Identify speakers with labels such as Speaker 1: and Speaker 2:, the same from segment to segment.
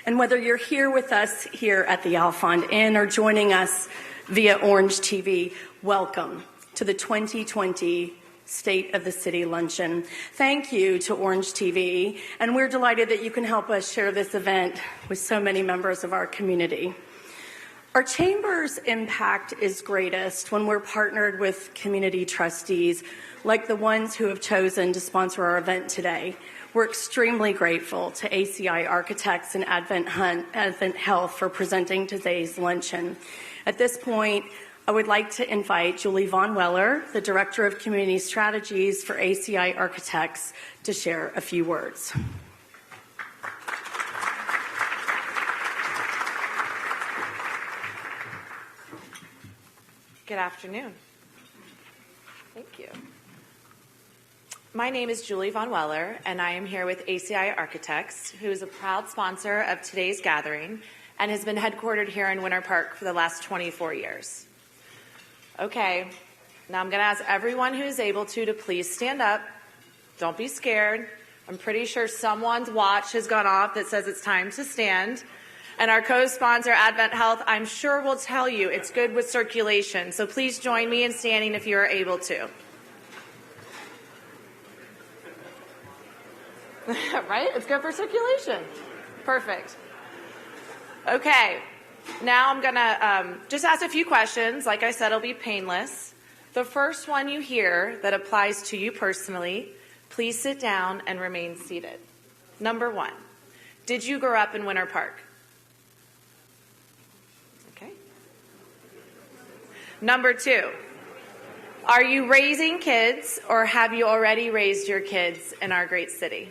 Speaker 1: And whether you're here with us here at the Alfond Inn or joining us via Orange TV, welcome to the 2020 State of the City Luncheon. Thank you to Orange TV, and we're delighted that you can help us share this event with so many members of our community. Our Chamber's impact is greatest when we're partnered with community trustees like the ones who have chosen to sponsor our event today. We're extremely grateful to ACI Architects and Advent Health for presenting today's luncheon. At this point, I would like to invite Julie Von Weller, the Director of Community Strategies for ACI Architects, to share a few words.
Speaker 2: Good afternoon. Thank you. My name is Julie Von Weller, and I am here with ACI Architects, who is a proud sponsor of today's gathering and has been headquartered here in Winter Park for the last 24 years. Okay, now I'm going to ask everyone who's able to please stand up. Don't be scared. I'm pretty sure someone's watch has gone off that says it's time to stand. And our co-sponsor, Advent Health, I'm sure will tell you it's good with circulation. So please join me in standing if you are able to. Right? It's good for circulation. Perfect. Okay. Now I'm going to just ask a few questions. Like I said, it'll be painless. The first one you hear that applies to you personally, please sit down and remain seated. Number one, did you grow up in Winter Park? Okay. Number two, are you raising kids or have you already raised your kids in our great city?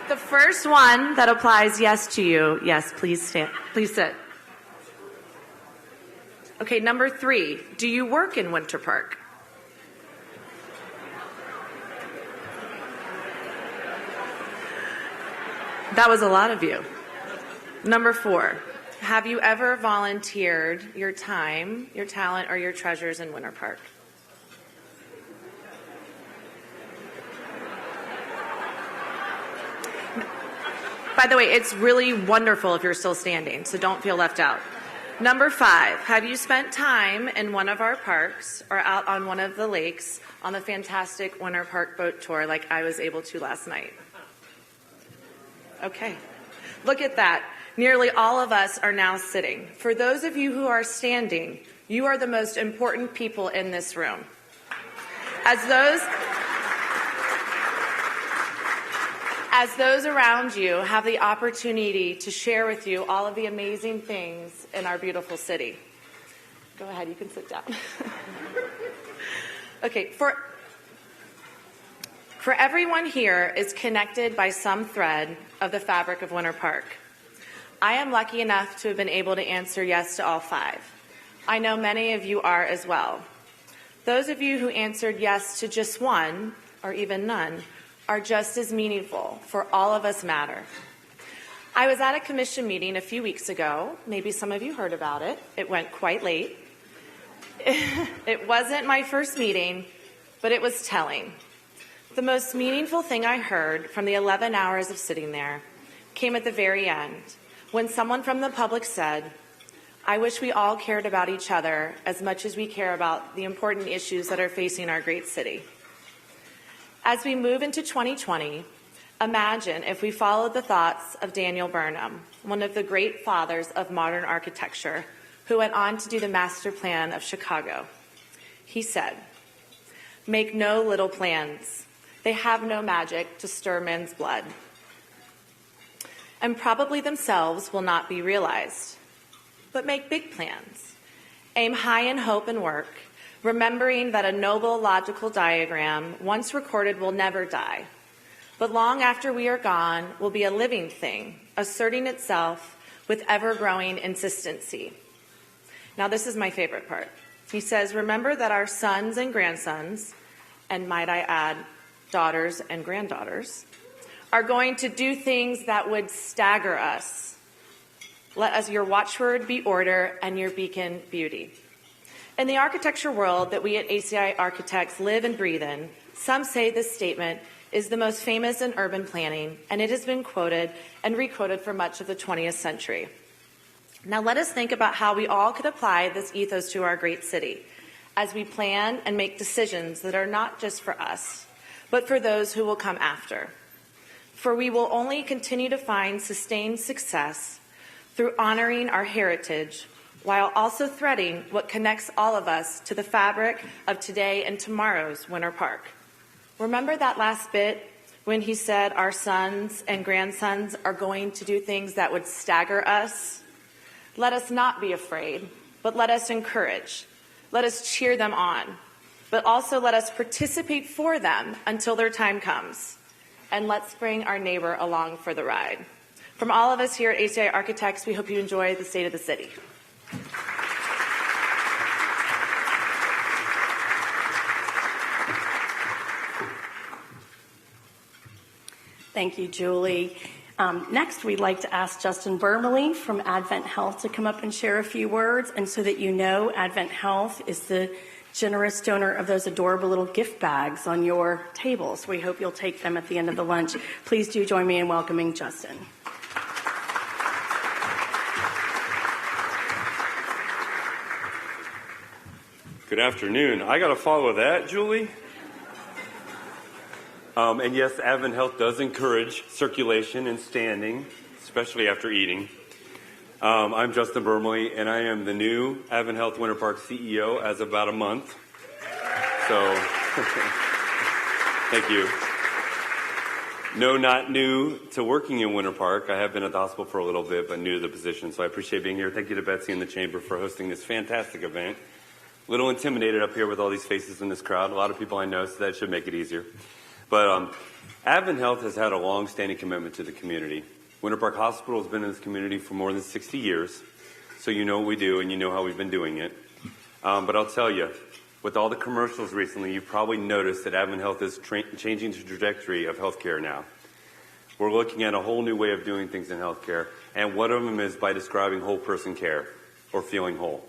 Speaker 2: The first one that applies yes to you, yes, please stand. Please sit. Okay, number three, do you work in Winter Park? That was a lot of you. Number four, have you ever volunteered your time, your talent, or your treasures in Winter Park? By the way, it's really wonderful if you're still standing, so don't feel left out. Number five, have you spent time in one of our parks or out on one of the lakes on the fantastic Winter Park boat tour like I was able to last night? Okay, look at that. Nearly all of us are now sitting. For those of you who are standing, you are the most important people in this room. As those around you have the opportunity to share with you all of the amazing things in our beautiful city. Go ahead, you can sit down. Okay, for everyone here is connected by some thread of the fabric of Winter Park. I am lucky enough to have been able to answer yes to all five. I know many of you are as well. Those of you who answered yes to just one, or even none, are just as meaningful, for all of us matter. I was at a commission meeting a few weeks ago. Maybe some of you heard about it. It went quite late. It wasn't my first meeting, but it was telling. The most meaningful thing I heard from the 11 hours of sitting there came at the very end, when someone from the public said, "I wish we all cared about each other as much as we care about the important issues that are facing our great city." As we move into 2020, imagine if we followed the thoughts of Daniel Burnham, one of the great fathers of modern architecture, who went on to do the master plan of Chicago. He said, "Make no little plans. They have no magic to stir men's blood, and probably themselves will not be realized. But make big plans. Aim high in hope and work, remembering that a noble logical diagram, once recorded, will never die, but long after we are gone will be a living thing, asserting itself with ever-growing insistency." Now, this is my favorite part. He says, "Remember that our sons and grandsons, and might I add, daughters and granddaughters, are going to do things that would stagger us. Let us your watchword be order and your beacon beauty." In the architecture world that we at ACI Architects live and breathe in, some say this statement is the most famous in urban planning, and it has been quoted and requoted for much of the 20th century. Now let us think about how we all could apply this ethos to our great city as we plan and make decisions that are not just for us, but for those who will come after. For we will only continue to find sustained success through honoring our heritage while also threading what connects all of us to the fabric of today and tomorrow's Winter Park. Remember that last bit when he said our sons and grandsons are going to do things that would stagger us? Let us not be afraid, but let us encourage. Let us cheer them on, but also let us participate for them until their time comes. And let's bring our neighbor along for the ride. From all of us here at ACI Architects, we hope you enjoy the state of the city.
Speaker 1: Thank you, Julie. Next, we'd like to ask Justin Birmele from Advent Health to come up and share a few words. And so that you know, Advent Health is the generous donor of those adorable little gift bags on your tables. We hope you'll take them at the end of the lunch. Please do join me in welcoming Justin.
Speaker 3: Good afternoon. I got to follow that, Julie. And yes, Advent Health does encourage circulation and standing, especially after eating. I'm Justin Birmele, and I am the new Advent Health Winter Park CEO as of about a month. So, thank you. No, not new to working in Winter Park. I have been at the hospital for a little bit, but new to the position. So I appreciate being here. Thank you to Betsy and the Chamber for hosting this fantastic event. A little intimidated up here with all these faces in this crowd. A lot of people I know, so that should make it easier. But Advent Health has had a long-standing commitment to the community. Winter Park Hospital has been in this community for more than 60 years, so you know what we do and you know how we've been doing it. But I'll tell you, with all the commercials recently, you've probably noticed that Advent Health is changing the trajectory of healthcare now. We're looking at a whole new way of doing things in healthcare, and one of them is by describing whole person care, or feeling whole.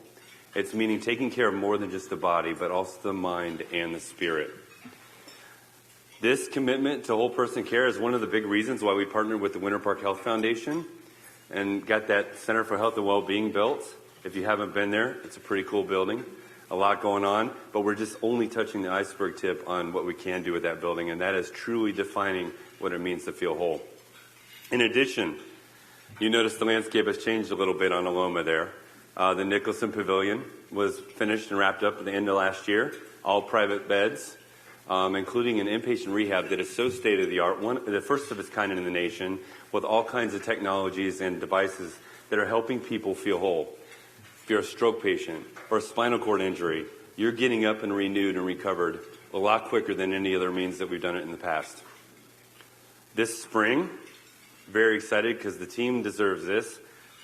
Speaker 3: It's meaning taking care of more than just the body, but also the mind and the spirit. This commitment to whole person care is one of the big reasons why we partnered with the Winter Park Health Foundation and got that Center for Health and Wellbeing built. If you haven't been there, it's a pretty cool building. A lot going on, but we're just only touching the iceberg tip on what we can do with that building, and that is truly defining what it means to feel whole. In addition, you notice the landscape has changed a little bit on Aloma there. The Nicholson Pavilion was finished and wrapped up at the end of last year, all private beds. Including an inpatient rehab that is so state-of-the-art, the first of its kind in the nation, with all kinds of technologies and devices that are helping people feel whole. If you're a stroke patient or a spinal cord injury, you're getting up and renewed and recovered a lot quicker than any other means that we've done it in the past. This spring, very excited because the team deserves this.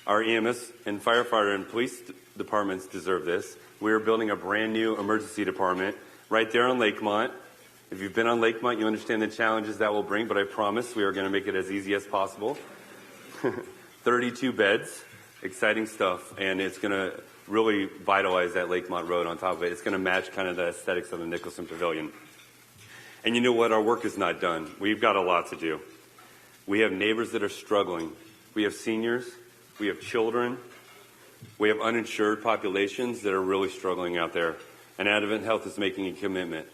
Speaker 3: Our EMS and firefighter and police departments deserve this. We are building a brand new emergency department right there on Lakemont. If you've been on Lakemont, you understand the challenges that will bring, but I promise we are going to make it as easy as possible. 32 beds, exciting stuff, and it's going to really vitalize that Lakemont Road on top of it. It's going to match kind of the aesthetics of the Nicholson Pavilion. And you know what? Our work is not done. We've got a lot to do. We have neighbors that are struggling. We have seniors. We have children. We have uninsured populations that are really struggling out there. And Advent Health is making a commitment.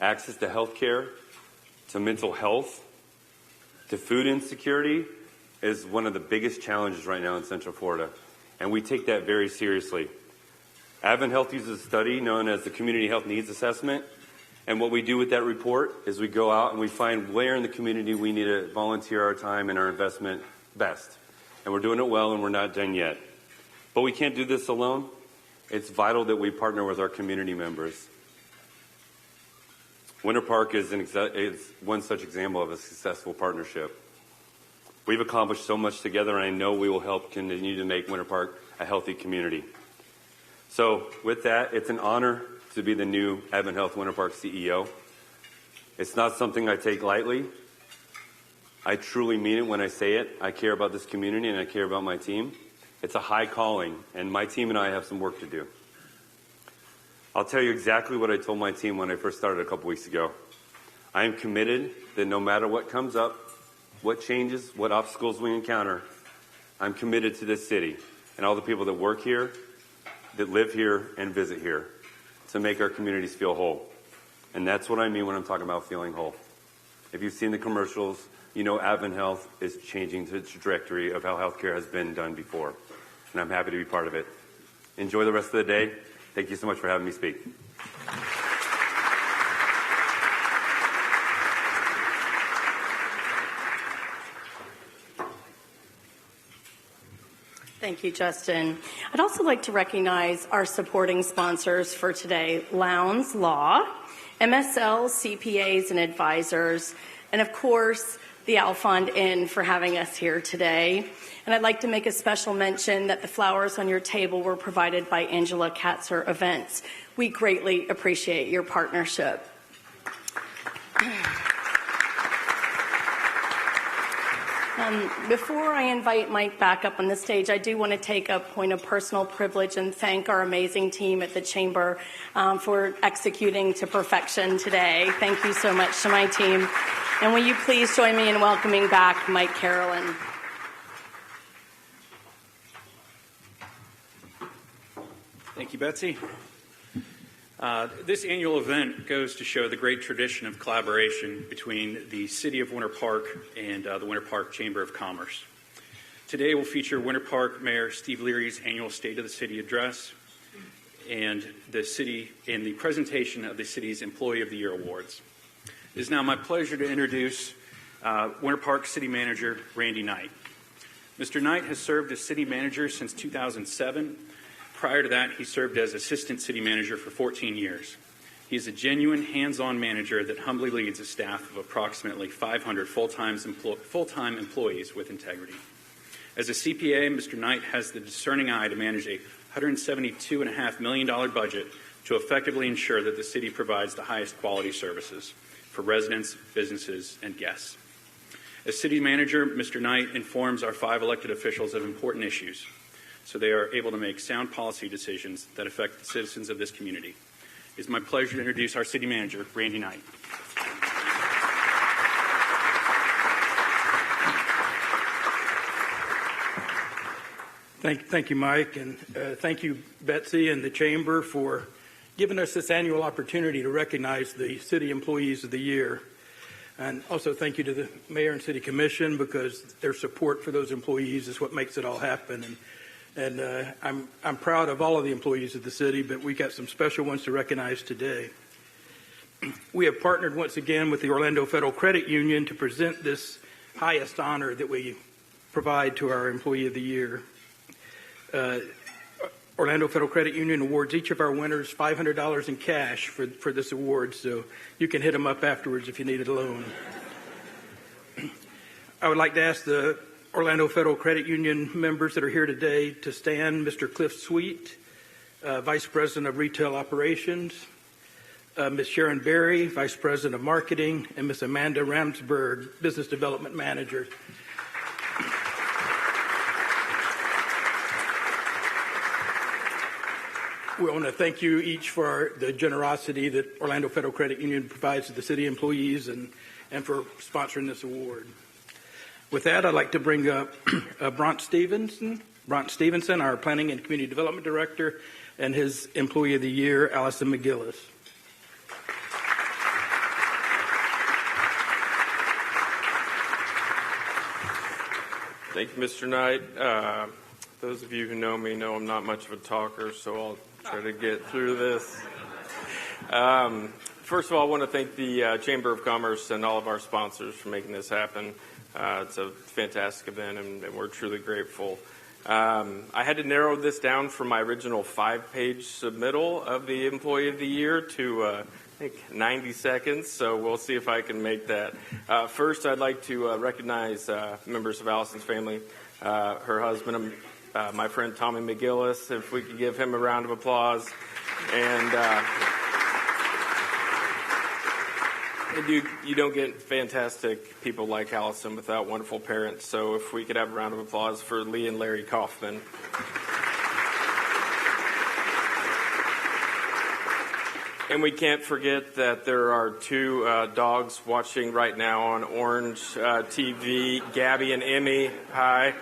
Speaker 3: Access to health care, to mental health, to food insecurity is one of the biggest challenges right now in Central Florida. And we take that very seriously. Advent Health uses a study known as the Community Health Needs Assessment. And what we do with that report is we go out and we find where in the community we need to volunteer our time and our investment best. And we're doing it well, and we're not done yet. But we can't do this alone. It's vital that we partner with our community members. Winter Park is one such example of a successful partnership. We've accomplished so much together, and I know we will help continue to make Winter Park a healthy community. So with that, it's an honor to be the new Advent Health Winter Park CEO. It's not something I take lightly. I truly mean it when I say it. I care about this community, and I care about my team. It's a high calling, and my team and I have some work to do. I'll tell you exactly what I told my team when I first started a couple weeks ago. I am committed that no matter what comes up, what changes, what obstacles we encounter, I'm committed to this city and all the people that work here, that live here, and visit here to make our communities feel whole. And that's what I mean when I'm talking about feeling whole. If you've seen the commercials, you know Advent Health is changing the trajectory of how healthcare has been done before. And I'm happy to be part of it. Enjoy the rest of the day. Thank you so much for having me speak.
Speaker 1: Thank you, Justin. I'd also like to recognize our supporting sponsors for today, Lowndes Law, MSL CPAs and Advisors, and of course, the Alfond Inn for having us here today. And I'd like to make a special mention that the flowers on your table were provided by Angela Katzer Events. We greatly appreciate your partnership. Before I invite Mike back up on the stage, I do want to take a point of personal privilege and thank our amazing team at the Chamber for executing to perfection today. Thank you so much to my team. And will you please join me in welcoming back Mike Carolan.
Speaker 4: Thank you, Betsy. This annual event goes to show the great tradition of collaboration between the City of Winter Park and the Winter Park Chamber of Commerce. Today will feature Winter Park Mayor Steve Leary's annual State of the City address and the presentation of the city's Employee of the Year awards. It is now my pleasure to introduce Winter Park City Manager Randy Knight. Mr. Knight has served as City Manager since 2007. Prior to that, he served as Assistant City Manager for 14 years. He is a genuine, hands-on manager that humbly leads a staff of approximately 500 full-time employees with integrity. As a CPA, Mr. Knight has the discerning eye to manage a $172.5 million budget to effectively ensure that the city provides the highest quality services for residents, businesses, and guests. As City Manager, Mr. Knight informs our 5 elected officials of important issues, so they are able to make sound policy decisions that affect the citizens of this community. It is my pleasure to introduce our City Manager, Randy Knight.
Speaker 5: Thank you, Mike, and thank you, Betsy and the Chamber, for giving us this annual opportunity to recognize the City Employees of the Year. And also thank you to the Mayor and City Commission, because their support for those employees is what makes it all happen. And I'm proud of all of the employees of the city, but we got some special ones to recognize today. We have partnered once again with the Orlando Federal Credit Union to present this highest honor that we provide to our Employee of the Year. Orlando Federal Credit Union awards each of our winners $500 in cash for this award, so you can hit them up afterwards if you need a loan. I would like to ask the Orlando Federal Credit Union members that are here today to stand. Mr. Cliff Sweet, Vice President of Retail Operations, Ms. Sharon Berry, Vice President of Marketing, and Ms. Amanda Ramsberg, Business Development Manager. We want to thank you each for the generosity that Orlando Federal Credit Union provides to the city employees and for sponsoring this award. With that, I'd like to bring up Bront Stevenson, our Planning and Community Development Director, and his Employee of the Year, Allison McGillis.
Speaker 6: Thank you, Mr. Knight. Those of you who know me know I'm not much of a talker, so I'll try to get through this. First of all, I want to thank the Chamber of Commerce and all of our sponsors for making this happen. It's a fantastic event, and we're truly grateful. I had to narrow this down from my original 5-page submittal of the Employee of the Year to, I think, 90 seconds, so we'll see if I can make that. First, I'd like to recognize members of Allison's family, her husband, my friend Tommy McGillis, if we could give him a round of applause. And you don't get fantastic people like Allison without wonderful parents, so if we could have a round of applause for Lee and Larry Kaufman. And we can't forget that there are two dogs watching right now on Orange TV, Gabby and Emmy. Hi.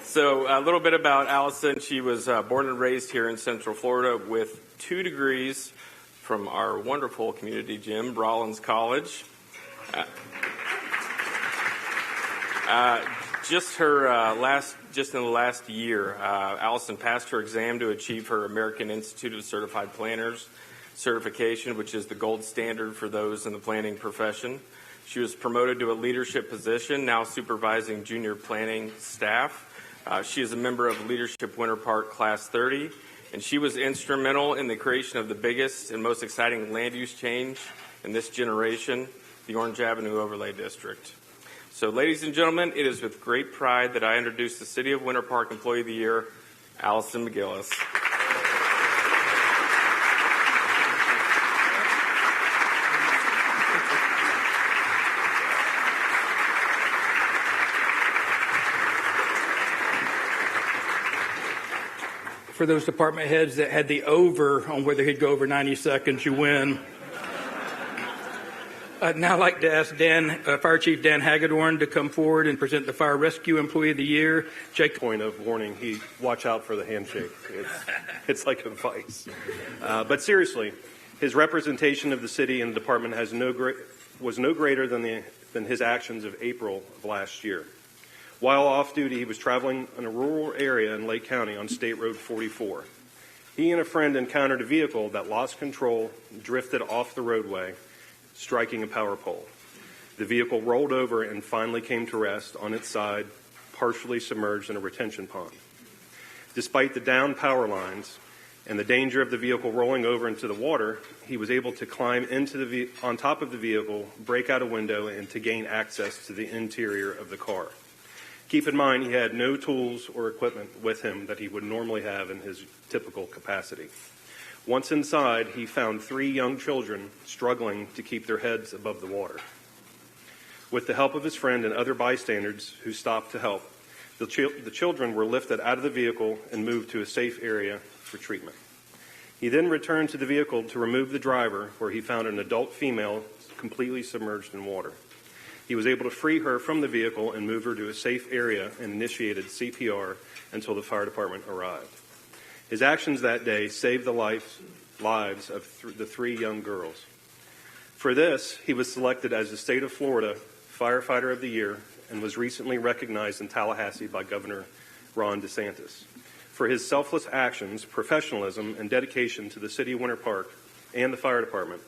Speaker 6: So a little bit about Allison. She was born and raised here in Central Florida with 2 degrees from our wonderful community gym, Rollins College. Just in the last year, Allison passed her exam to achieve her American Institute of Certified Planners certification, which is the gold standard for those in the planning profession. She was promoted to a leadership position, now supervising junior planning staff. She is a member of Leadership Winter Park Class 30, and she was instrumental in the creation of the biggest and most exciting land use change in this generation, the Orange Avenue Overlay District. So, ladies and gentlemen, it is with great pride that I introduce the City of Winter Park Employee of the Year, Allison McGillis.
Speaker 5: For those department heads that had the over on whether he'd go over 90 seconds, you win. I'd now like to ask Fire Chief Dan Hagedorn to come forward and present the Fire Rescue Employee of the Year.
Speaker 7: Point of warning, watch out for the handshake. It's like a vice. But seriously, his representation of the city and the department was no greater than his actions of April of last year. While off duty, he was traveling in a rural area in Lake County on State Road 44. He and a friend encountered a vehicle that lost control, drifted off the roadway, striking a power pole. The vehicle rolled over and finally came to rest on its side, partially submerged in a retention pond. Despite the down power lines and the danger of the vehicle rolling over into the water, he was able to climb on top of the vehicle, break out a window, and to gain access to the interior of the car. Keep in mind, he had no tools or equipment with him that he would normally have in his typical capacity. Once inside, he found 3 young children struggling to keep their heads above the water. With the help of his friend and other bystanders who stopped to help, the children were lifted out of the vehicle and moved to a safe area for treatment. He then returned to the vehicle to remove the driver, where he found an adult female completely submerged in water. He was able to free her from the vehicle and move her to a safe area and initiated CPR until the fire department arrived. His actions that day saved the lives of the 3 young girls. For this, he was selected as the State of Florida Firefighter of the Year and was recently recognized in Tallahassee by Governor Ron DeSantis. For his selfless actions, professionalism, and dedication to the City of Winter Park and the fire department,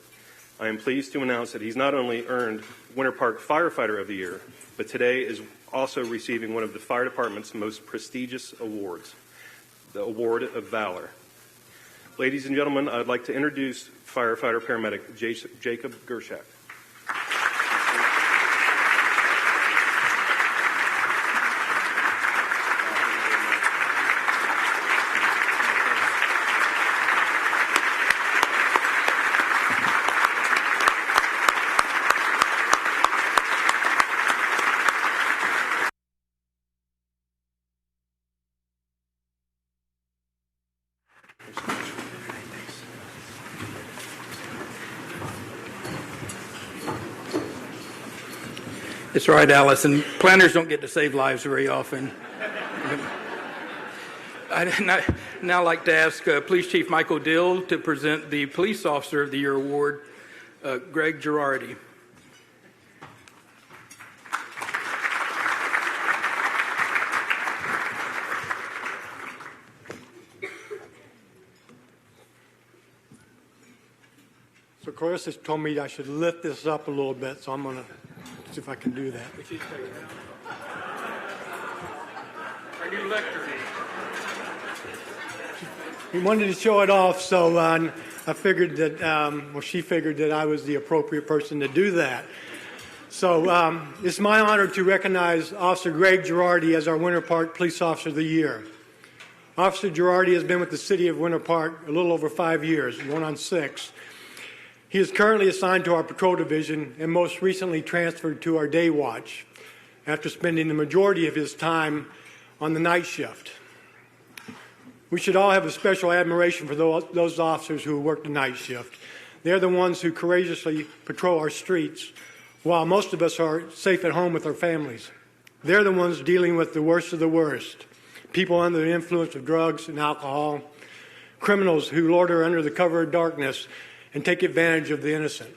Speaker 7: I am pleased to announce that he's not only earned Winter Park Firefighter of the Year, but today is also receiving one of the fire department's most prestigious awards, the Award of Valor. Ladies and gentlemen, I'd like to introduce firefighter paramedic Jacob Gershak.
Speaker 5: It's all right, Allison. Planners don't get to save lives very often. I'd now like to ask Police Chief Michael Dill to present the Police Officer of the Year award, Greg Girardi.
Speaker 8: So Chris told me I should lift this up a little bit, so I'm going to see if I can do that.
Speaker 5: Our new lectern.
Speaker 8: He wanted to show it off, so I figured that, she figured that I was the appropriate person to do that. So it's my honor to recognize Officer Greg Girardi as our Winter Park Police Officer of the Year. Officer Girardi has been with the City of Winter Park a little over 5 years, going on 6. He is currently assigned to our patrol division and most recently transferred to our day watch after spending the majority of his time on the night shift. We should all have a special admiration for those officers who work the night shift. They're the ones who courageously patrol our streets while most of us are safe at home with our families. They're the ones dealing with the worst of the worst, people under the influence of drugs and alcohol, criminals who loiter under the cover of darkness and take advantage of the innocent.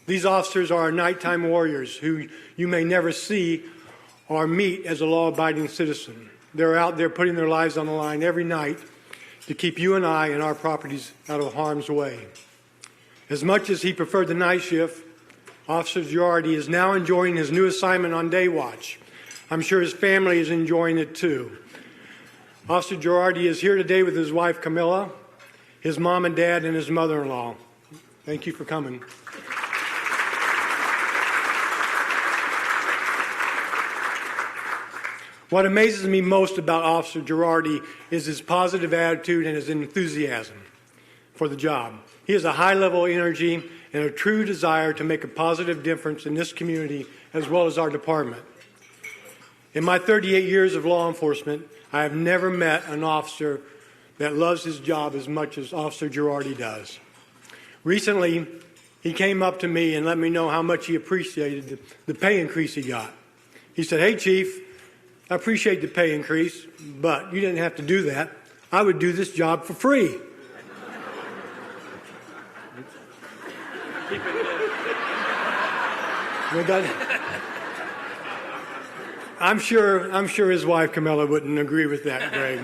Speaker 8: These officers are our nighttime warriors who you may never see or meet as a law-abiding citizen. They're out there putting their lives on the line every night to keep you and I and our properties out of harm's way. As much as he preferred the night shift, Officer Girardi is now enjoying his new assignment on day watch. I'm sure his family is enjoying it too. Officer Girardi is here today with his wife Camilla, his mom and dad, and his mother-in-law. Thank you for coming. What amazes me most about Officer Girardi is his positive attitude and his enthusiasm for the job. He has a high level of energy and a true desire to make a positive difference in this community as well as our department. In my 38 years of law enforcement, I have never met an officer that loves his job as much as Officer Girardi does. Recently, he came up to me and let me know how much he appreciated the pay increase he got. He said, "Hey, Chief, I appreciate the pay increase, but you didn't have to do that. I would do this job for free." I'm sure his wife Camilla wouldn't agree with that, Greg.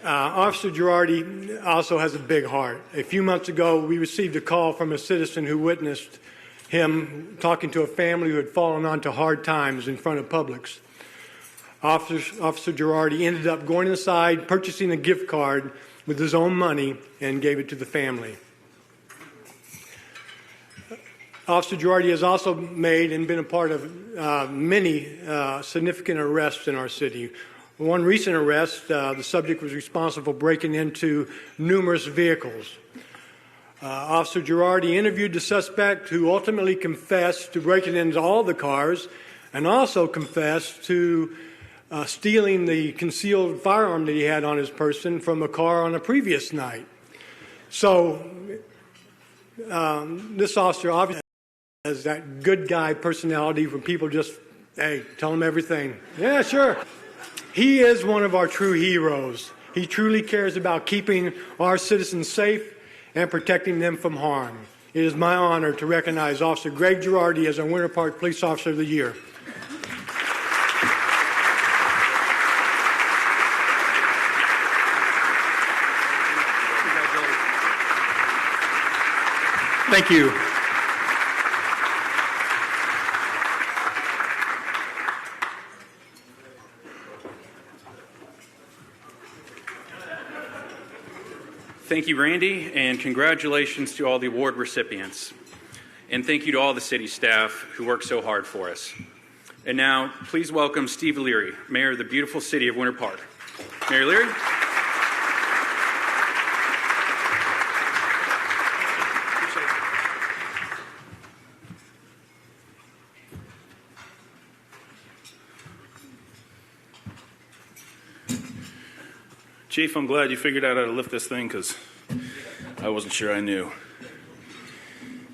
Speaker 8: Officer Girardi also has a big heart. A few months ago, we received a call from a citizen who witnessed him talking to a family who had fallen onto hard times in front of Publix. Officer Girardi ended up going inside, purchasing a gift card with his own money, and gave it to the family. Officer Girardi has also made and been a part of many significant arrests in our city. One recent arrest, the subject was responsible for breaking into numerous vehicles. Officer Girardi interviewed the suspect, who ultimately confessed to breaking into all the cars and also confessed to stealing the concealed firearm that he had on his person from a car on a previous night. So this officer obviously has that good guy personality when people just, hey, tell him everything. Yeah, sure. He is one of our true heroes. He truly cares about keeping our citizens safe and protecting them from harm. It is my honor to recognize Officer Greg Girardi as our Winter Park Police Officer of the Year.
Speaker 5: Thank you.
Speaker 4: Thank you, Randy, and congratulations to all the award recipients. And thank you to all the city staff who work so hard for us. And now, please welcome Steve Leary, Mayor of the beautiful city of Winter Park. Mayor Leary.
Speaker 9: Chief, I'm glad you figured out how to lift this thing, because I wasn't sure I knew.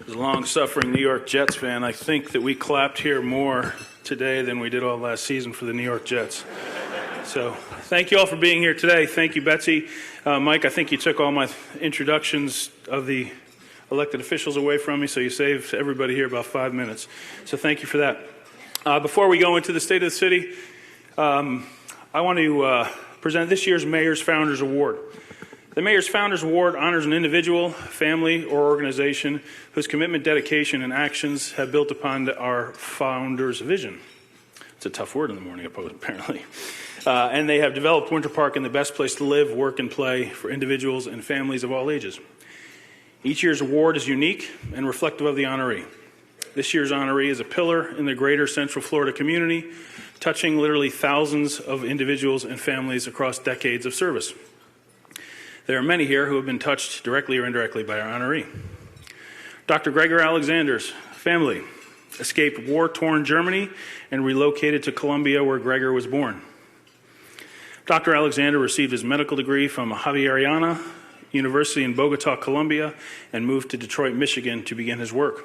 Speaker 9: As a long-suffering New York Jets fan, I think that we clapped here more today than we did all last season for the New York Jets. So thank you all for being here today. Thank you, Betsy. Mike, I think you took all my introductions of the elected officials away from me, so you saved everybody here about 5 minutes. So thank you for that. Before we go into the state of the city, I want to present this year's Mayor's Founders Award. The Mayor's Founders Award honors an individual, family, or organization whose commitment, dedication, and actions have built upon our founders' vision. It's a tough word in the morning, apparently. And they have developed Winter Park in the best place to live, work, and play for individuals and families of all ages. Each year's award is unique and reflective of the honoree. This year's honoree is a pillar in the greater Central Florida community, touching literally thousands of individuals and families across decades of service. There are many here who have been touched directly or indirectly by our honoree. Dr. Gregor Alexander's family escaped war-torn Germany and relocated to Colombia, where Gregor was born. Dr. Alexander received his medical degree from Javeriana University in Bogota, Colombia, and moved to Detroit, Michigan to begin his work.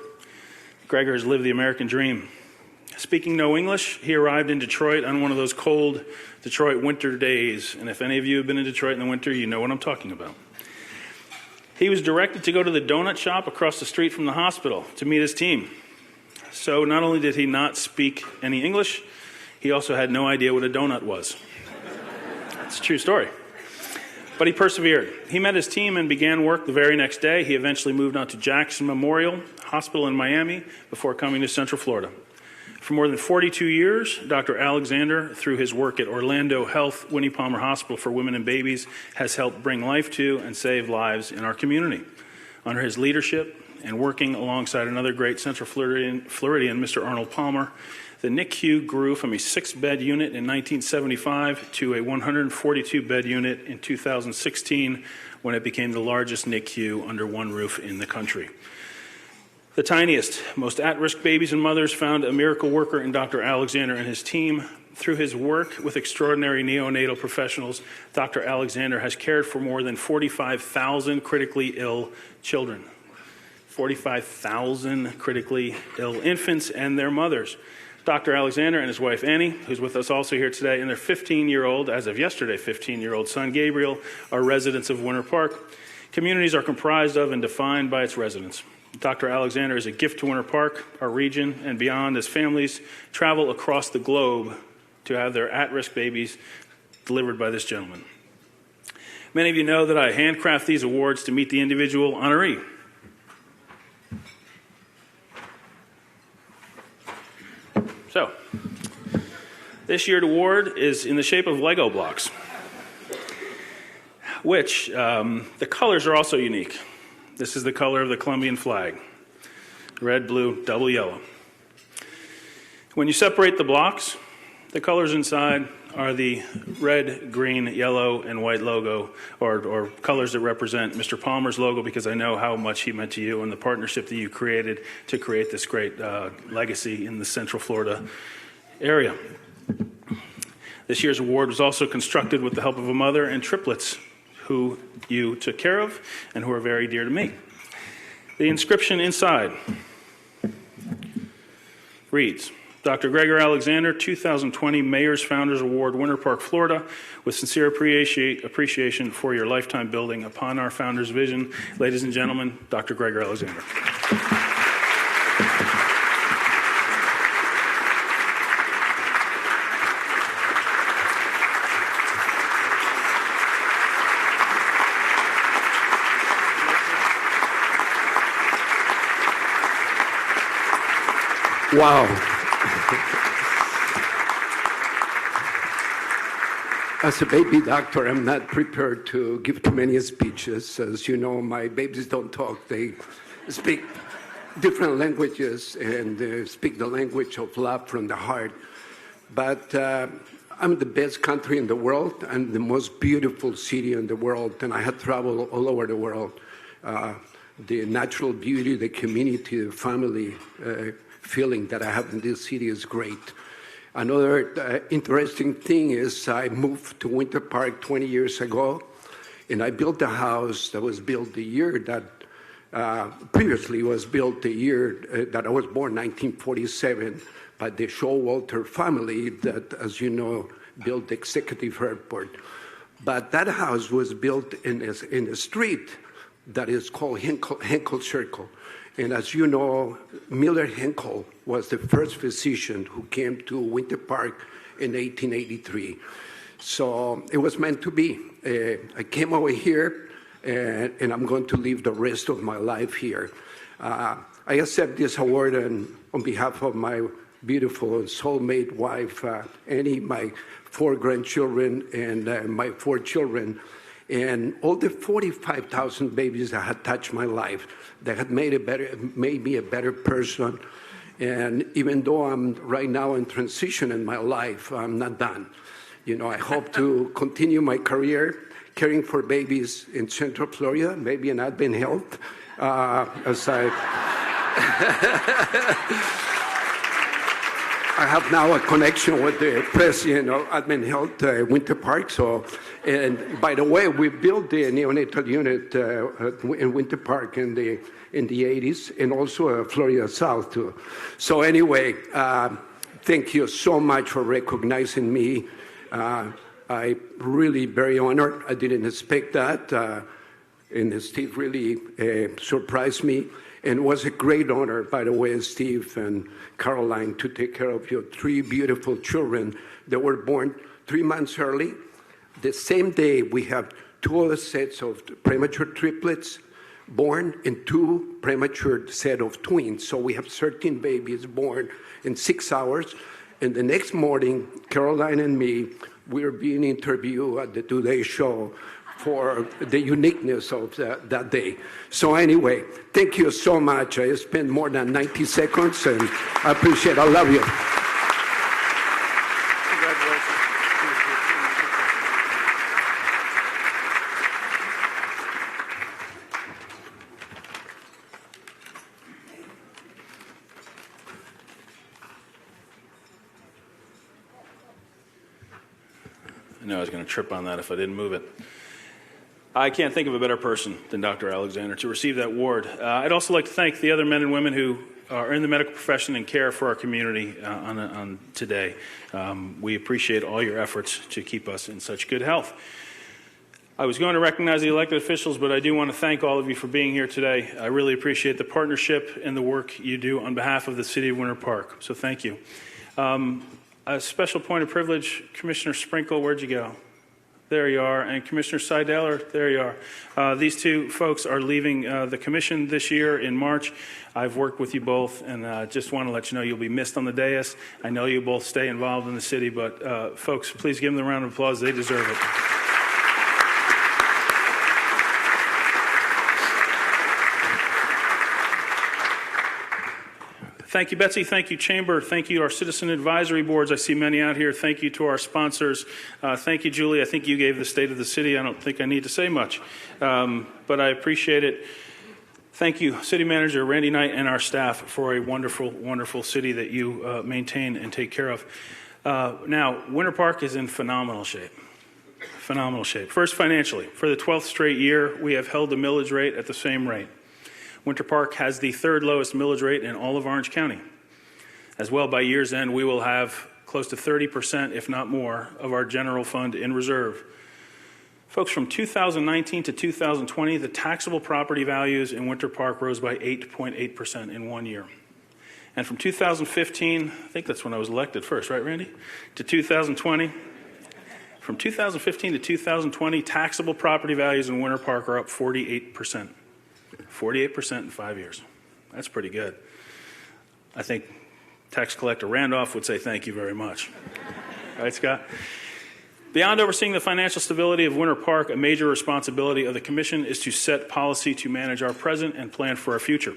Speaker 9: Gregor has lived the American dream. Speaking no English, he arrived in Detroit on one of those cold Detroit winter days. And if any of you have been in Detroit in the winter, you know what I'm talking about. He was directed to go to the donut shop across the street from the hospital to meet his team. So not only did he not speak any English, he also had no idea what a donut was. It's a true story. But he persevered. He met his team and began work the very next day. He eventually moved on to Jackson Memorial Hospital in Miami before coming to Central Florida. For more than 42 years, Dr. Alexander, through his work at Orlando Health Winnie Palmer Hospital for Women and Babies, has helped bring life to and save lives in our community. Under his leadership and working alongside another great Central Floridian, Mr. Arnold Palmer, the NICU grew from a 6-bed unit in 1975 to a 142-bed unit in 2016, when it became the largest NICU under one roof in the country. The tiniest, most at-risk babies and mothers found a miracle worker in Dr. Alexander and his team. Through his work with extraordinary neonatal professionals, Dr. Alexander has cared for more than 45,000 critically ill children. 45,000 critically ill infants and their mothers. Dr. Alexander and his wife Annie, who's with us also here today, and their 15-year-old, as of yesterday, 15-year-old son Gabriel, are residents of Winter Park. Communities are comprised of and defined by its residents. Dr. Alexander is a gift to Winter Park, our region, and beyond, as families travel across the globe to have their at-risk babies delivered by this gentleman. Many of you know that I handcraft these awards to meet the individual honoree. So, this year's award is in the shape of Lego blocks, which the colors are also unique. This is the color of the Colombian flag, red, blue, double yellow. When you separate the blocks, the colors inside are the red, green, yellow, and white logo, or colors that represent Mr. Palmer's logo, because I know how much he meant to you and the partnership that you created to create this great legacy in the Central Florida area. This year's award was also constructed with the help of a mother and triplets who you took care of and who are very dear to me. The inscription inside reads, Dr. Gregor Alexander, 2020 Mayor's Founders Award, Winter Park, Florida, with sincere appreciation for your lifetime building upon our founders' vision. Ladies and gentlemen, Dr. Gregor Alexander.
Speaker 10: Wow. As a baby doctor, I'm not prepared to give too many speeches. As you know, my babies don't talk. They speak different languages and speak the language of love from the heart. But I'm the best country in the world and the most beautiful city in the world, and I have traveled all over the world. The natural beauty, the community, the family feeling that I have in this city is great. Another interesting thing is I moved to Winter Park 20 years ago, and I built a house that was built the year that previously was built the year that I was born, 1947, by the Showalter family that, as you know, built the Executive Airport. But that house was built in a street that is called Henkel Circle. And as you know, Miller Henkel was the first physician who came to Winter Park in 1883. So it was meant to be. I came over here, and I'm going to live the rest of my life here. I accept this award on behalf of my beautiful soulmate wife, Annie, my 4 grandchildren, and my 4 children, and all the 45,000 babies that had touched my life, that had made me a better person. And even though I'm right now in transition in my life, I'm not done. You know, I hope to continue my career caring for babies in Central Florida, maybe in Advent Health, as I... I have now a connection with the president of Admin Health Winter Park. So, and by the way, we built the neonatal unit in Winter Park in the 80s, and also Florida South too. So anyway, thank you so much for recognizing me. I really very honored. I didn't expect that, and Steve really surprised me. And it was a great honor, by the way, Steve and Carolan, to take care of your 3 beautiful children that were born 3 months early. The same day, we have 2 other sets of premature triplets born and 2 premature set of twins. So we have 13 babies born in 6 hours. And the next morning, Carolan and me, we're being interviewed at the Today Show for the uniqueness of that day. So anyway, thank you so much. I spent more than 90 seconds, and I appreciate it. I love you.
Speaker 9: I knew I was going to trip on that if I didn't move it. I can't think of a better person than Dr. Alexander to receive that award. I'd also like to thank the other men and women who are in the medical profession and care for our community on today. We appreciate all your efforts to keep us in such good health. I was going to recognize the elected officials, but I do want to thank all of you for being here today. I really appreciate the partnership and the work you do on behalf of the City of Winter Park, so thank you. A special point of privilege, Commissioner Sprinkle, where'd you go? There you are. And Commissioner Seidler, there you are. These 2 folks are leaving the commission this year in March. I've worked with you both, and just want to let you know you'll be missed on the dais. I know you both stay involved in the city, but folks, please give them the round of applause. They deserve it. Thank you, Betsy. Thank you, Chamber. Thank you to our citizen advisory boards. I see many out here. Thank you to our sponsors. Thank you, Julie. I think you gave the state of the city. I don't think I need to say much, but I appreciate it. Thank you, City Manager Randy Knight and our staff for a wonderful, wonderful city that you maintain and take care of. Now, Winter Park is in phenomenal shape. Phenomenal shape. First, financially. For the 12th straight year, we have held the millage rate at the same rate. Winter Park has the 3rd lowest millage rate in all of Orange County. As well, by year's end, we will have close to 30%, if not more, of our general fund in reserve. Folks, from 2019 to 2020, the taxable property values in Winter Park rose by 8.8% in 1 year. And from 2015, I think that's when I was elected first, right, Randy? To 2020, from 2015 to 2020, taxable property values in Winter Park are up 48%. 48% in 5 years. That's pretty good. I think tax collector Randolph would say thank you very much. Right, Scott? Beyond overseeing the financial stability of Winter Park, a major responsibility of the Commission is to set policy to manage our present and plan for our future.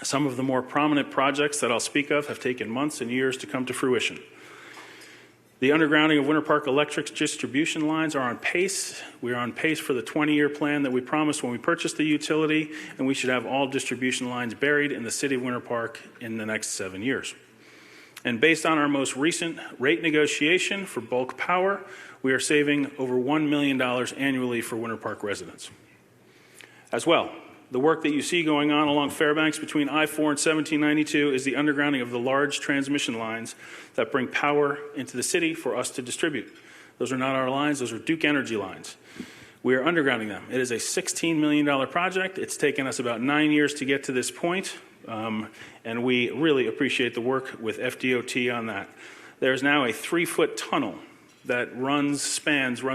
Speaker 9: Some of the more prominent projects that I'll speak of have taken months and years to come to fruition. The undergrounding of Winter Park Electric's distribution lines are on pace. We are on pace for the 20-year plan that we promised when we purchased the utility, and we should have all distribution lines buried in the city of Winter Park in the next 7 years. And based on our most recent rate negotiation for bulk power, we are saving over $1 million annually for Winter Park residents. As well, the work that you see going on along Fairbanks between I-4 and 1792 is the undergrounding of the large transmission lines that bring power into the city for us to distribute. Those are not our lines, those are Duke Energy lines. We are undergrounding them. It is a $16 million project. It's taken us about 9 years to get to this point, and we really appreciate the work with FDOT on that. There's now a 3-foot tunnel that runs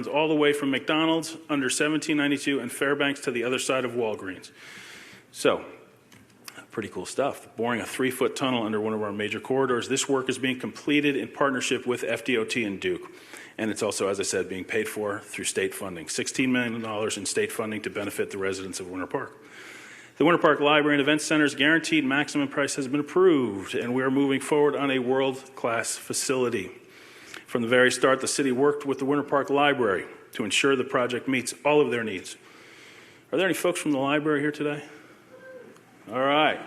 Speaker 9: all the way from McDonald's under 1792 and Fairbanks to the other side of Walgreens. So, pretty cool stuff. Boring a 3-foot tunnel under one of our major corridors. This work is being completed in partnership with FDOT and Duke. And it's also, as I said, being paid for through state funding. $16 million in state funding to benefit the residents of Winter Park. The Winter Park Library and Event Center's guaranteed maximum price has been approved, and we are moving forward on a world-class facility. From the very start, the city worked with the Winter Park Library to ensure the project meets all of their needs. Are there any folks from the library here today? All right.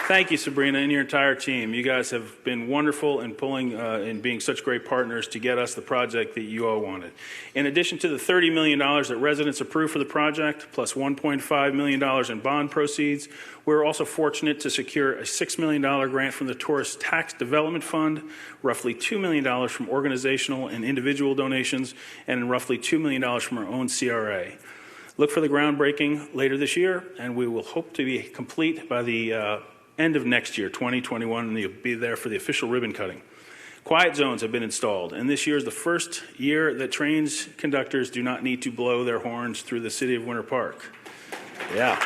Speaker 9: Thank you, Sabrina, and your entire team. You guys have been wonderful in pulling and being such great partners to get us the project that you all wanted. In addition to the $30 million that residents approved for the project, plus $1.5 million in bond proceeds, we were also fortunate to secure a $6 million grant from the Tourist Tax Development Fund, roughly $2 million from organizational and individual donations, and roughly $2 million from our own CRA. Look for the groundbreaking later this year, and we will hope to be complete by the end of next year, 2021, and you'll be there for the official ribbon cutting. Quiet zones have been installed, and this year is the first year that trains conductors do not need to blow their horns through the city of Winter Park. Yeah.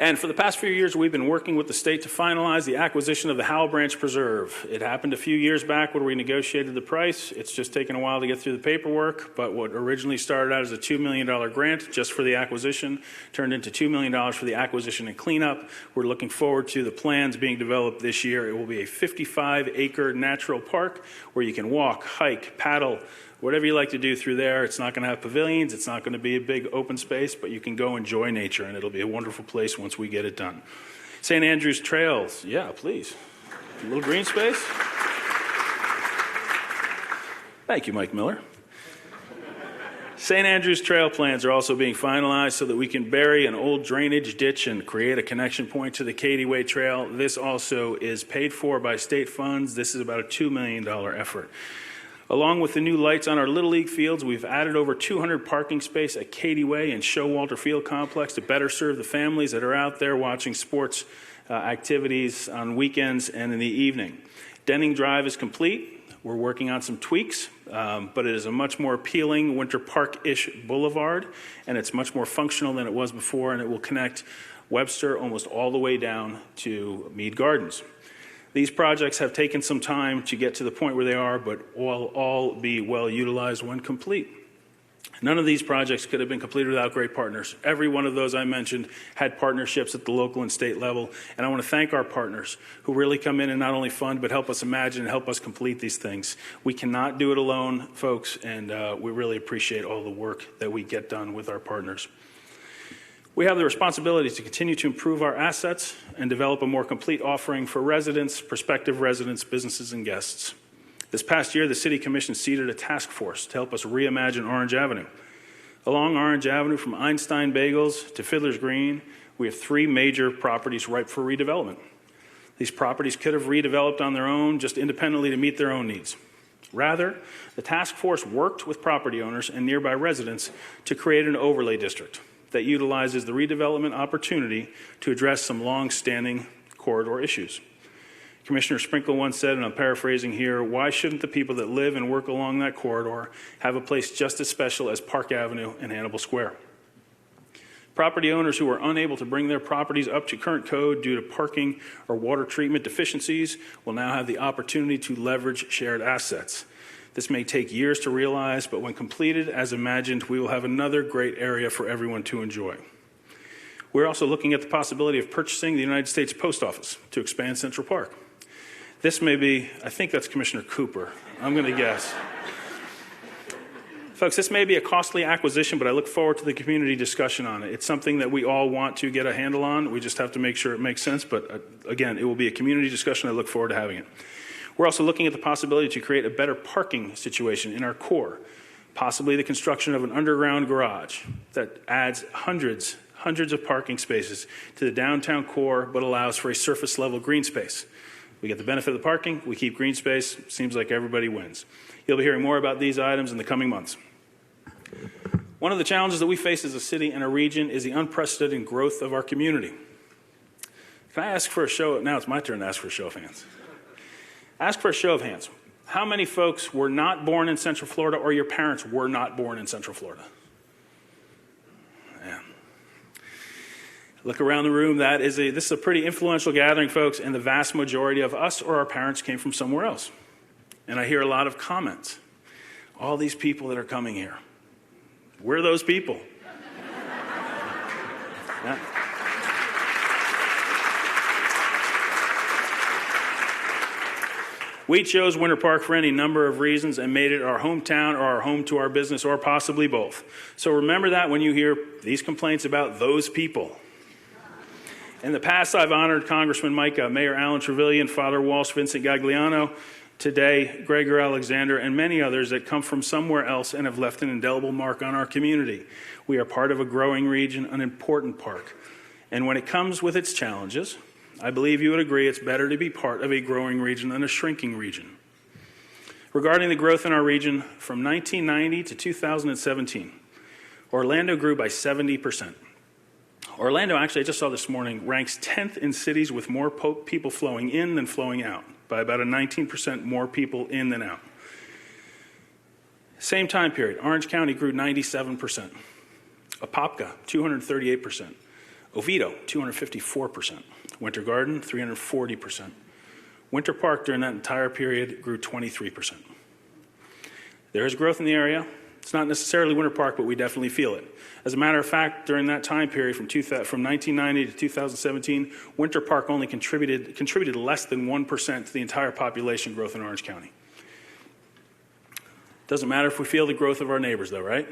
Speaker 9: And for the past few years, we've been working with the state to finalize the acquisition of the Howell Branch Preserve. It happened a few years back when we negotiated the price. It's just taken a while to get through the paperwork, but what originally started out as a $2 million grant just for the acquisition turned into $2 million for the acquisition and cleanup. We're looking forward to the plans being developed this year. It will be a 55-acre natural park where you can walk, hike, paddle, whatever you like to do through there. It's not going to have pavilions. It's not going to be a big open space, but you can go enjoy nature, and it'll be a wonderful place once we get it done. St. Andrews Trails. Yeah, please. A little green space. Thank you, Mike Miller. St. Andrews Trail plans are also being finalized so that we can bury an old drainage ditch and create a connection point to the Katy Way Trail. This also is paid for by state funds. This is about a $2 million effort. Along with the new lights on our Little League fields, we've added over 200 parking space at Katy Way and Showalter Field Complex to better serve the families that are out there watching sports activities on weekends and in the evening. Denning Drive is complete. We're working on some tweaks, but it is a much more appealing Winter Park-ish boulevard, and it's much more functional than it was before, and it will connect Webster almost all the way down to Mead Gardens. These projects have taken some time to get to the point where they are, but will all be well utilized when complete. None of these projects could have been completed without great partners. Every one of those I mentioned had partnerships at the local and state level, and I want to thank our partners who really come in and not only fund, but help us imagine and help us complete these things. We cannot do it alone, folks, and we really appreciate all the work that we get done with our partners. We have the responsibility to continue to improve our assets and develop a more complete offering for residents, prospective residents, businesses, and guests. This past year, the City Commission seated a task force to help us reimagine Orange Avenue. Along Orange Avenue, from Einstein Bagels to Fiddler's Green, we have 3 major properties ripe for redevelopment. These properties could have redeveloped on their own, just independently to meet their own needs. Rather, the task force worked with property owners and nearby residents to create an overlay district that utilizes the redevelopment opportunity to address some long-standing corridor issues. Commissioner Sprinkle once said, and I'm paraphrasing here, why shouldn't the people that live and work along that corridor have a place just as special as Park Avenue and Hannibal Square? Property owners who are unable to bring their properties up to current code due to parking or water treatment deficiencies will now have the opportunity to leverage shared assets. This may take years to realize, but when completed as imagined, we will have another great area for everyone to enjoy. We're also looking at the possibility of purchasing the United States Post Office to expand Central Park. This may be, I think that's Commissioner Cooper, I'm going to guess. Folks, this may be a costly acquisition, but I look forward to the community discussion on it. It's something that we all want to get a handle on. We just have to make sure it makes sense, but again, it will be a community discussion. I look forward to having it. We're also looking at the possibility to create a better parking situation in our core, possibly the construction of an underground garage that adds hundreds of parking spaces to the downtown core, but allows for a surface level green space. We get the benefit of the parking, we keep green space, seems like everybody wins. You'll be hearing more about these items in the coming months. One of the challenges that we face as a city and a region is the unprecedented growth of our community. Can I ask for a show? Now it's my turn to ask for a show of hands. Ask for a show of hands. How many folks were not born in Central Florida, or your parents were not born in Central Florida? Yeah. Look around the room. This is a pretty influential gathering, folks, and the vast majority of us or our parents came from somewhere else. And I hear a lot of comments. All these people that are coming here. We're those people. Yeah. We chose Winter Park for any number of reasons and made it our hometown or our home to our business or possibly both. So remember that when you hear these complaints about those people. In the past, I've honored Congressman Micah, Mayor Alan Trevelyan, Father Walsh, Vincent Gagliano, today Gregor Alexander, and many others that come from somewhere else and have left an indelible mark on our community. We are part of a growing region, an important park. And when it comes with its challenges, I believe you would agree it's better to be part of a growing region than a shrinking region. Regarding the growth in our region, from 1990 to 2017, Orlando grew by 70%. Orlando, actually, I just saw this morning, ranks 10th in cities with more people flowing in than flowing out, by about a 19% more people in than out. Same time period, Orange County grew 97%. Apopka, 238%. Oviedo, 254%. Winter Garden, 340%. Winter Park during that entire period grew 23%. There is growth in the area. It's not necessarily Winter Park, but we definitely feel it. As a matter of fact, during that time period from 1990 to 2017, Winter Park only contributed less than 1% to the entire population growth in Orange County. Doesn't matter if we feel the growth of our neighbors, though, right?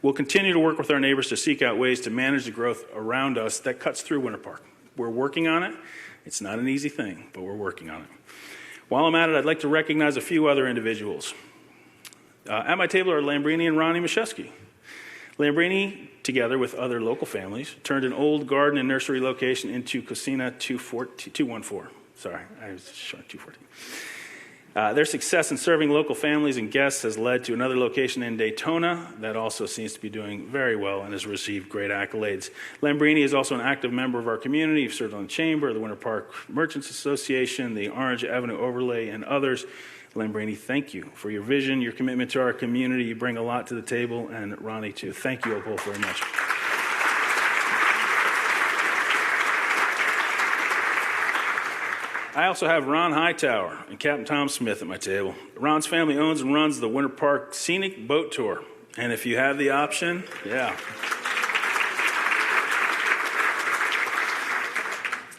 Speaker 9: We'll continue to work with our neighbors to seek out ways to manage the growth around us that cuts through Winter Park. We're working on it. It's not an easy thing, but we're working on it. While I'm at it, I'd like to recognize a few other individuals. At my table are Lambrini and Ronnie Mashesky. Lambrini, together with other local families, turned an old garden and nursery location into Cocina 214. Sorry, I was showing 214. Their success in serving local families and guests has led to another location in Daytona that also seems to be doing very well and has received great accolades. Lambrini is also an active member of our community. He's served on the Chamber, the Winter Park Merchants Association, the Orange Avenue Overlay, and others. Lambrini, thank you for your vision, your commitment to our community. You bring a lot to the table, and Ronnie, too. Thank you both very much. I also have Ron Hightower and Captain Tom Smith at my table. Ron's family owns and runs the Winter Park Scenic Boat Tour. And if you have the option,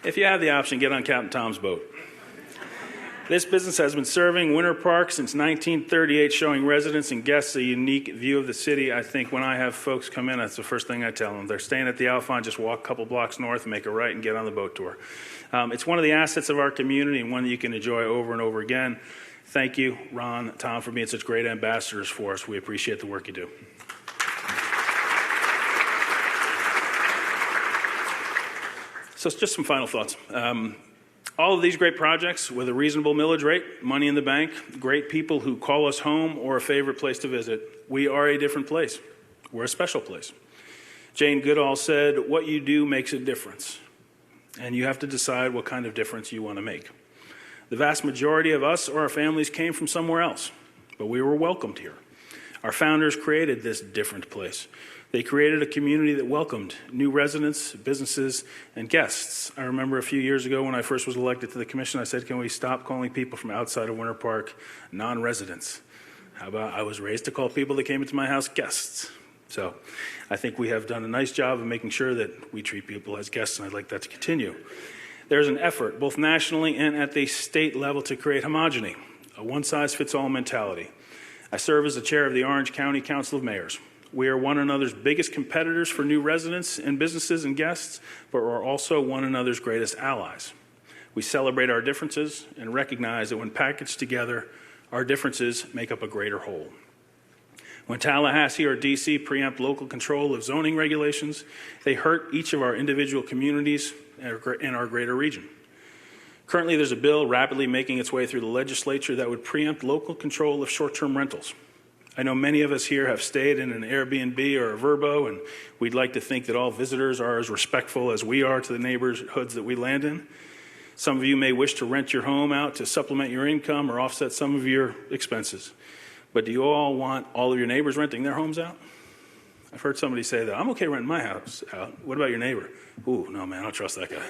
Speaker 9: if you have the option, get on Captain Tom's boat. This business has been serving Winter Park since 1938, showing residents and guests a unique view of the city. I think when I have folks come in, that's the first thing I tell them. They're staying at the Alfond, just walk a couple blocks north and make a right and get on the boat tour. It's one of the assets of our community and one that you can enjoy over and over again. Thank you, Ron, Tom, for being such great ambassadors for us. We appreciate the work you do. So just some final thoughts. All of these great projects with a reasonable millage rate, money in the bank, great people who call us home or a favorite place to visit. We are a different place. We're a special place. Jane Goodall said, "What you do makes a difference." And you have to decide what kind of difference you want to make. The vast majority of us or our families came from somewhere else, but we were welcomed here. Our founders created this different place. They created a community that welcomed new residents, businesses, and guests. I remember a few years ago when I first was elected to the commission, I said, can we stop calling people from outside of Winter Park non-residents? How about I was raised to call people that came into my house guests? So I think we have done a nice job of making sure that we treat people as guests, and I'd like that to continue. There's an effort, both nationally and at the state level, to create homogeny, a one-size-fits-all mentality. I serve as the chair of the Orange County Council of Mayors. We are one another's biggest competitors for new residents and businesses and guests, but we're also one another's greatest allies. We celebrate our differences and recognize that when packaged together, our differences make up a greater whole. When Tallahassee or D.C. preempt local control of zoning regulations, they hurt each of our individual communities in our greater region. Currently, there's a bill rapidly making its way through the legislature that would preempt local control of short-term rentals. I know many of us here have stayed in an Airbnb or a Vrbo, and we'd like to think that all visitors are as respectful as we are to the neighborhoods that we land in. Some of you may wish to rent your home out to supplement your income or offset some of your expenses. But do you all want all of your neighbors renting their homes out? I've heard somebody say that. I'm okay renting my house out. What about your neighbor? Ooh, no, man, I don't trust that guy.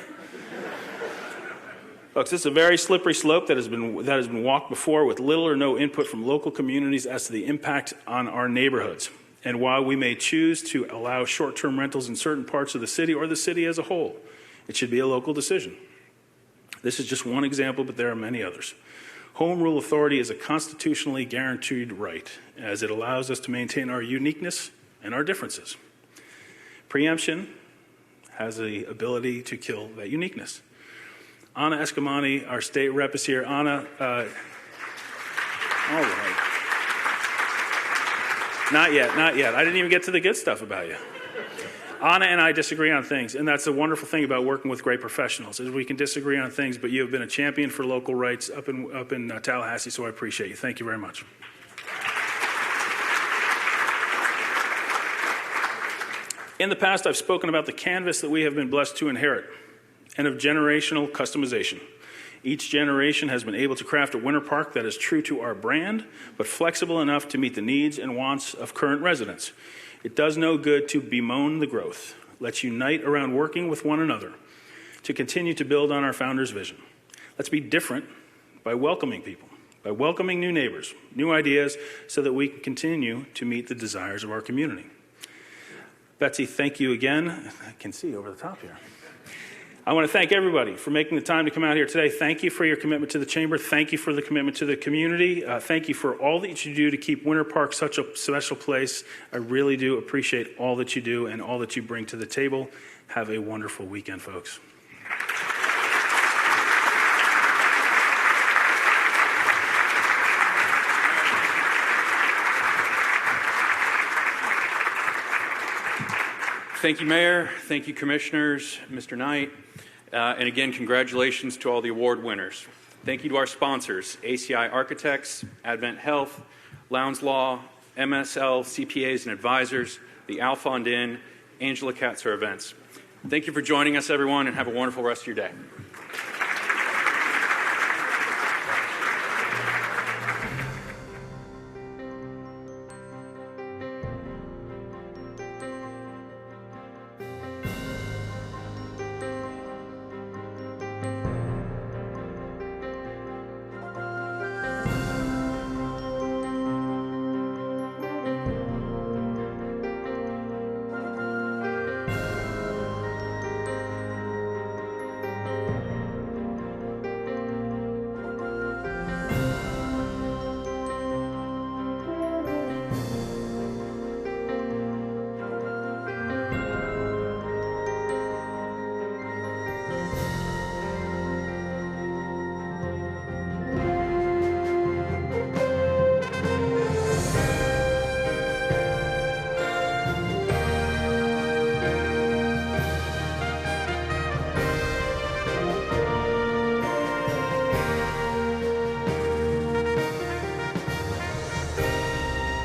Speaker 9: Folks, this is a very slippery slope that has been walked before with little or no input from local communities as to the impact on our neighborhoods. And while we may choose to allow short-term rentals in certain parts of the city or the city as a whole, it should be a local decision. This is just one example, but there are many others. Home rule authority is a constitutionally guaranteed right, as it allows us to maintain our uniqueness and our differences. Preemption has the ability to kill that uniqueness. Anna Escamani, our state rep, is here. Anna, all right. Not yet. I didn't even get to the good stuff about you. Anna and I disagree on things, and that's the wonderful thing about working with great professionals, is we can disagree on things, but you have been a champion for local rights up in Tallahassee, so I appreciate you. Thank you very much. In the past, I've spoken about the canvas that we have been blessed to inherit and of generational customization. Each generation has been able to craft a winter park that is true to our brand, but flexible enough to meet the needs and wants of current residents. It does no good to bemoan the growth. Let's unite around working with one another to continue to build on our founder's vision. Let's be different by welcoming people, by welcoming new neighbors, new ideas, so that we can continue to meet the desires of our community. Betsy, thank you again. I can see over the top here. I want to thank everybody for making the time to come out here today. Thank you for your commitment to the Chamber. Thank you for the commitment to the community. Thank you for all that you do to keep Winter Park such a special place. I really do appreciate all that you do and all that you bring to the table. Have a wonderful weekend, folks.
Speaker 11: Thank you, Mayor. Thank you, Commissioners, Mr. Knight. And again, congratulations to all the award winners. Thank you to our sponsors, ACI Architects, Advent Health, Lowndes Law, MSL CPAs and Advisors, the Alfond Inn, Angela Katzer Events. Thank you for joining us, everyone, and have a wonderful rest of your day.